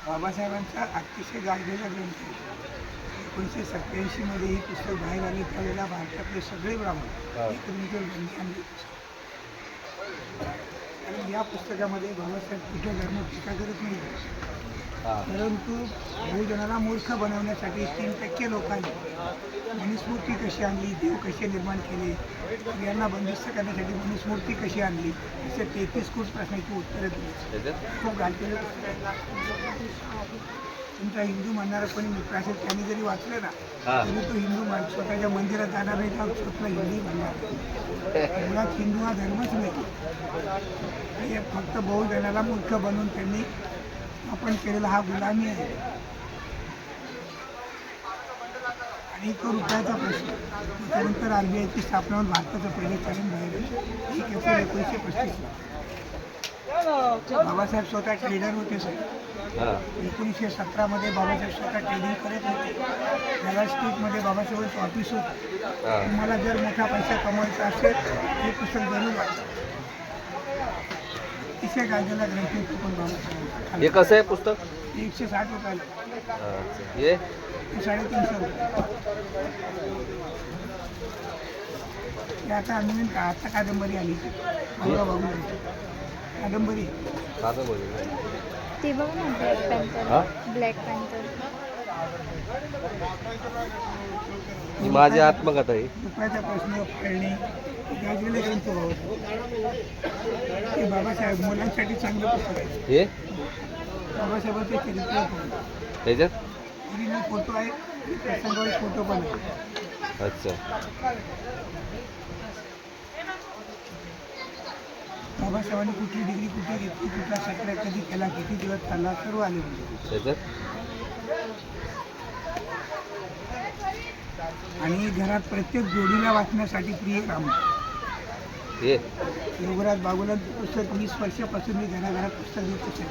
बाबासाहेबांचा अतिशय गाजलेला ग्रंथ आहे. 1987 मध्ये ही पुस्तक बाहेर आले त्यावेळेला भारतातले सगळे ब्राह्मण एकमेकांवर बंदी आणली. कारण या पुस्तकामध्ये बाबासाहेब कुठे धर्म टीका करत नाही, परंतु बहुजनाला मूर्ख बनवण्यासाठी 3% लोकांनी मनुस्मृती कशी आणली, देव कसे निर्माण केले, स्त्रियांना बंदिस्त करण्यासाठी मनुस्मृती कशी आणली, असे 33 कोटी प्रश्नांची उत्तरं दिली. खूप गाजलेलं पुस्तक आहे. तुमचा हिंदू म्हणणारा कोणी मित्र असेल त्यांनी जरी वाचलं ना तरी तो हिंदू स्वतःच्या मंदिरात जाणार नाही, तर स्वतः हिंदू म्हणणार. मुळात हिंदू हा धर्मच नाही, हे फक्त बहुजनाला मूर्ख बनवून त्यांनी आपण केलेला हा गुलामी आहे. आणि तो रुपयाचा प्रश्न. त्यानंतर RBIची स्थापना होऊन भारताचं पहिले चलन बाहेर आलं. ही एप्रिल 1935. बाबासाहेब स्वतः ट्रेडर होते सर. 1917 मध्ये बाबासाहेब स्वतः ट्रेडिंग करत होते. जगाल स्ट्रीटमध्ये बाबासाहेबांचं ऑफिस होतं. तुम्हाला जर मोठा पैसा कमवायचा असेल हे पुस्तक जरूर वाचा. अतिशय गाजलेला ग्रंथ पण बाबासाहेब. हे कसं आहे पुस्तक? 160 रुपयाला. हे 350 रुपये. हे आता नवीन आता कादंबरी आली बाबू कादंबरी. ते बघ ना, ब्लॅक पॅन्थर. ब्लॅक पॅन्थर ही माझी आत्मकथा आहे. रुपयाचा प्रश्न फाळणे गाजलेले ग्रंथ हे बाबासाहेब मुलांसाठी चांगलं पुस्तक आहे. हे बाबासाहेबांचे चरित्र त्याच्यात फोटो आहे, प्रसंगावर फोटो पण आहे. अच्छा. बाबासाहेबांनी कुठली डिग्री कुठे घेतली, कुठला सत्र कधी केला, किती दिवस चालला, सर्व आले म्हणजे. त्याच्यात आणि घरात प्रत्येक जोडीला वाचण्यासाठी प्रिय काम. हे योगराज बागुलांचं पुस्तक 20 वर्षापासून मी घराघरात पुस्तक देत असेल.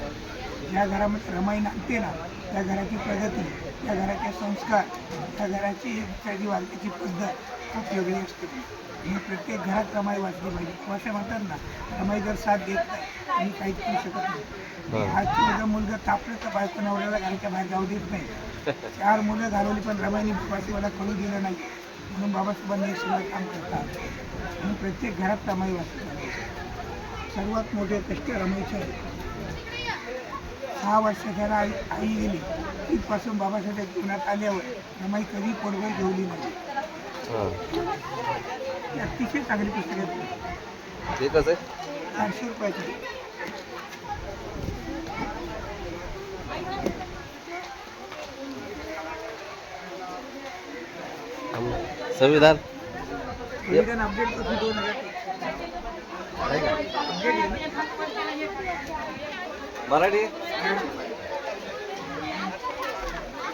ज्या घरामध्ये रमाई नांदते ना त्या घराची प्रगती, त्या घराचे संस्कार, त्या घराची त्याची वागण्याची पद्धत खूप वेगळी असते. आणि प्रत्येक घरात रमाई वाचली पाहिजे. असं म्हणतात ना, रमाई जर साथ देत नाही आणि काहीच करू शकत नाही. आजची मुलगा तापलं तर बायको नवऱ्याला घराच्या बाहेर जाऊ देत नाही. 4 मुलं घालवली पण रमाईने बाबासाहेबांना कळू दिलं नाही, म्हणून बाबासाहेबांनी हे सगळं काम करतात. आणि प्रत्येक घरात रमाई वाचली पाहिजे. सर्वात मोठे कष्ट रमाईचे आहे. 6 वर्षाला आई गेली. तिथपासून बाबासाहेब पुण्यात आल्यावर रमाई कधी पोटभर जेवली नाही. ही अतिशय चांगली पुस्तक आहे. हे कसं आहे? 400 रुपयाची. संविधान अपडेट करून 2000 मराठी.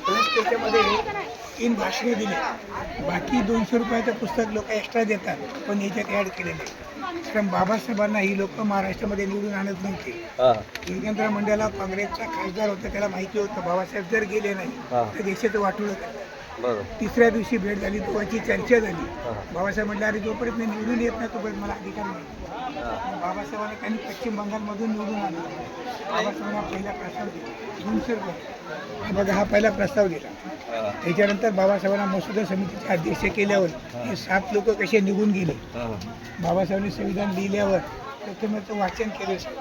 प्लस त्याच्यामध्ये 3 भाषणे दिली. बाकी 200 रुपयाचं पुस्तक लोक एक्स्ट्रा देतात, पण याच्यात ॲड केलेले. कारण बाबासाहेबांना ही लोक महाराष्ट्रामध्ये निवडून आणत नव्हते. योगेंद्र मंडळला काँग्रेसचा खासदार होता, त्याला माहिती होतं बाबासाहेब जर गेले नाही तर देशाचं वाटोळं करतात. तिसऱ्या दिवशी भेट झाली, दोघांची चर्चा झाली. बाबासाहेब म्हटलं, अरे जोपर्यंत मी निवडून येत नाही तोपर्यंत मला अधिकार नाही. बाबासाहेबांना त्यांनी पश्चिम बंगालमधून निवडून आणलं. बाबासाहेबांना पहिला प्रस्ताव दिला 200 रुपये. बघा, हा पहिला प्रस्ताव दिला. त्याच्यानंतर बाबासाहेबांना मसुदा समितीचे अध्यक्ष केल्यावर हे 7 लोक कसे निघून गेले. बाबासाहेबांनी संविधान लिहिल्यावर प्रथमच वाचन केलं सर.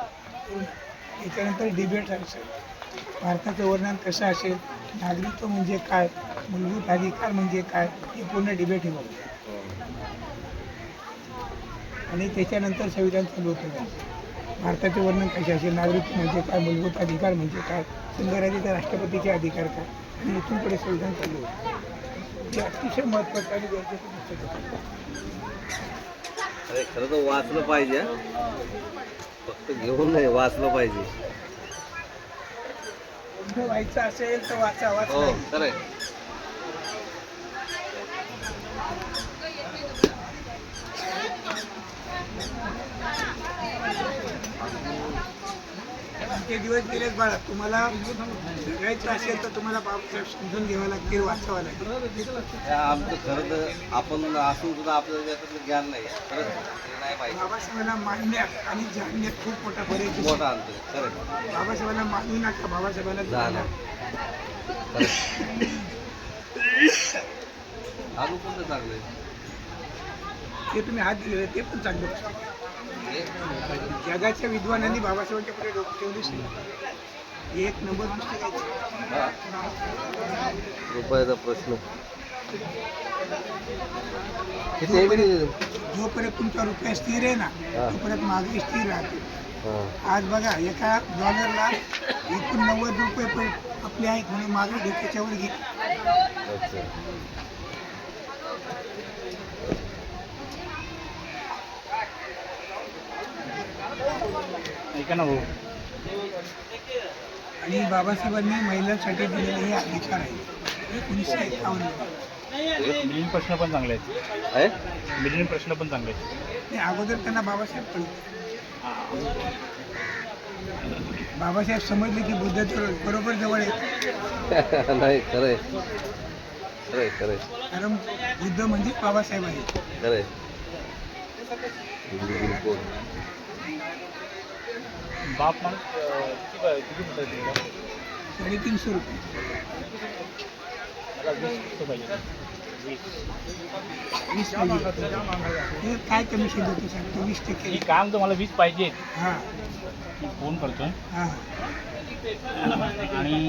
त्याच्यानंतर डिबेट झालं सर. भारताचं वर्णन कसं असेल, नागरिकत्व म्हणजे काय, मूलभूत अधिकार म्हणजे काय, हे पूर्ण डिबेट हे बघा. आणि त्याच्यानंतर संविधान चालू होतं. भारताचे वर्णन कसे असेल, नागरिकत्व म्हणजे काय, मूलभूत अधिकार म्हणजे काय, संघराज्याच्या राष्ट्रपतीचे अधिकार काय, आणि इथून पुढे संविधान चालू होतं. हे अतिशय महत्त्वाचं आणि गरजेचं पुस्तक आहे. अरे खरं तर वाचलं पाहिजे, फक्त घेऊन नाही, वाचलं पाहिजे. व्हायचं असेल तर वाचा. हो खरं आहे. ते दिवस गेलेच बाळा. तुम्हाला जगायचं असेल तर तुम्हाला बाबासाहेब समजून घ्यावं लागतील, वाचावं लागेल. आमचं खरं तर आपण असून सुद्धा आपल्याला त्याच्यातलं ज्ञान नाही खरंच ते नाही पाहिजे. बाबासाहेबांना मानण्यात आणि जाणण्यात खूप मोठा फरक आहे. मोठा आणतो खरं बाबासाहेबांना मानू नका, बाबासाहेबांना जाणा. अजून कोणतं चांगलं आहे? ते तुम्ही हात दिलेले ते पण चांगलं पुस्तक. जगाच्या विद्वानांनी बाबासाहेबांच्या पुढे डोकं ठेवलीच नाही. हे एक नंबर पुस्तक आहे. रुपयाचा प्रश्न किती आहे किती? जोपर्यंत तुमचा रुपया स्थिर आहे ना तोपर्यंत महागाई स्थिर राहते. आज बघा एका डॉलरला 89 रुपये आपले आहेत म्हणून महागाई घे त्याच्यावर घे. अच्छा. ऐका ना भाऊ, आणि बाबासाहेबांनी महिलांसाठी दिलेले हे अधिकार आहे. 1951 मिलियन प्रश्न पण चांगले आहेत. आहे? मिलियन प्रश्न पण चांगले आहेत. ते अगोदर त्यांना बाबासाहेब कळले. बाबासाहेब समजले की बुद्ध बरोबर जवळ आहे. नाही खरंय खरंय खरंय कारण बुद्ध म्हणजे बाबासाहेब आहे. खरंय. बिलकुल. बाप माणूस किती मोठा आहे तुला? 350 रुपये. मला 20 पुस्तकं पाहिजे. 20 पाहिजे. हे काय कमिशन देतो साहेब? तो 20% मी काम तर मला 20 पाहिजे. हां मी फोन करतो हां. आणि